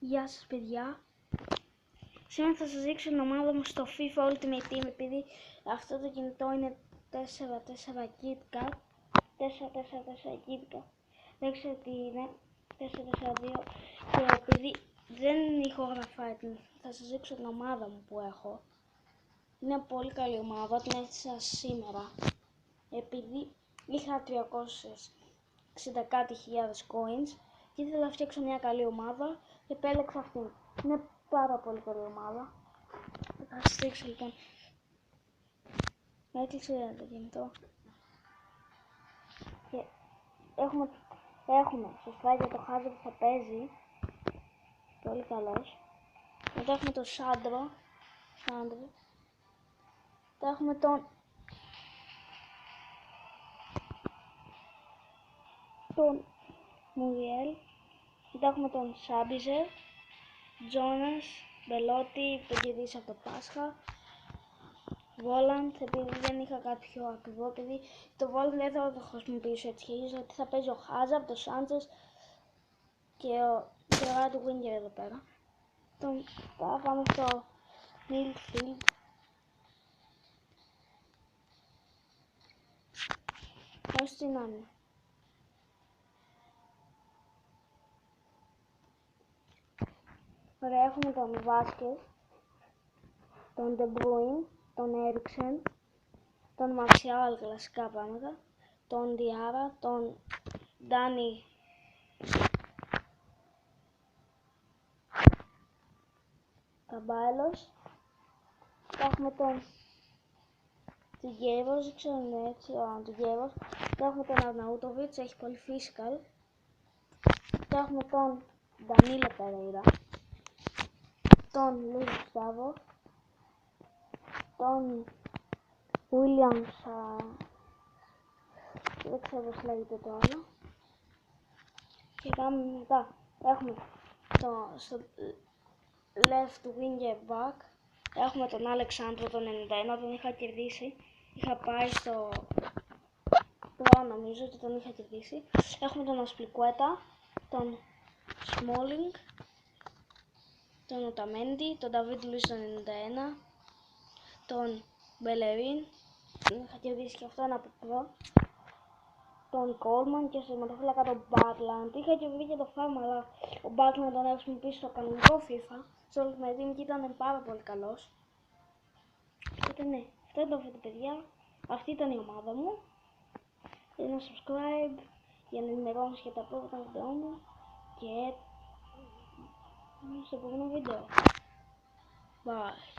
Γεια σας παιδιά. Σήμερα θα σας δείξω την ομάδα μου στο FIFA Ultimate Team, επειδή αυτό το κινητό είναι 4-4 KitKat. 4-4 KitKat. Δεν ξέρω τι είναι. 4-4-2. Και επειδή δεν ηχογραφάει, θα σας δείξω την ομάδα μου που έχω. Είναι πολύ καλή ομάδα, την έστησα σήμερα. Επειδή είχα 360 κάτι χιλιάδες coins και ήθελα να φτιάξω μια καλή ομάδα και επέλεξα αυτήν. Είναι πάρα πολύ καλή ομάδα. Θα σας δείξω λοιπόν. Έκλεισε το κινητό. Και έχουμε στο striker το Χάζο που θα παίζει. Πολύ καλός. Μετά έχουμε τον Σάντρο. Μετά έχουμε τον Μουριέλ. Μετά έχουμε τον Σάμπιζερ, Τζόνας, Μπελότη που κερδίσει από το Πάσχα, Βόλαντ, επειδή δεν είχα κάτι πιο ακριβό, επειδή το Βόλαντ δεν θα το χρησιμοποιήσω έτσι γιατί θα παίζει ο Χάζαρντ, το Σάντσες και ο Ράιτ Winger εδώ πέρα. Τώρα πάμε στο Midfield. Πώς την είναι. Ωραία, έχουμε τον Βάσκες, τον De Bruyne, τον Έριξεν, τον Μαρσιάλ, κλασικά πράγματα, τον Διάρα, τον Ντάνι Καμπάελος. Έχουμε τον Τουγέβος, δεν ξέρω αν είναι έτσι, τον Τουγέβος. Έχουμε τον Αρναούτοβιτς, έχει πολύ physical. Έχουμε τον Ντανίλο Περέιρα, τον Λουίς Γκουστάβο, τον Williams, δεν ξέρω πώς λέγεται το άλλο. Και πάμε μετά. Έχουμε στο left winger back. Έχουμε τον Αλεξάνδρο τον 91, τον είχα κερδίσει. Είχα πάει στο Pro, νομίζω ότι τον είχα κερδίσει. Έχουμε τον Ασπλικουέτα, τον Σμόλινγκ, τον Οταμέντι, τον Νταβίτ Λουίς τον 91, τον Μπελερίν, τον είχα κερδίσει και αυτόν από Pro, τον Κόλμαν και στο σωματοφύλακα τον Μπάτλαντ. Είχα και βρει και το Φάρμα, αλλά ο Μπάτλαντ τον έχω χρησιμοποιήσει στο κανονικό FIFA, στο Ultimate Team, και ήταν πάρα πολύ καλός. Οπότε ναι, αυτό ήταν το βίντεο παιδιά, αυτή ήταν η ομάδα μου. Ένα subscribe για να ενημερώνεις για τα πρώτα βίντεο μου και στο επόμενο βίντεο. Bye.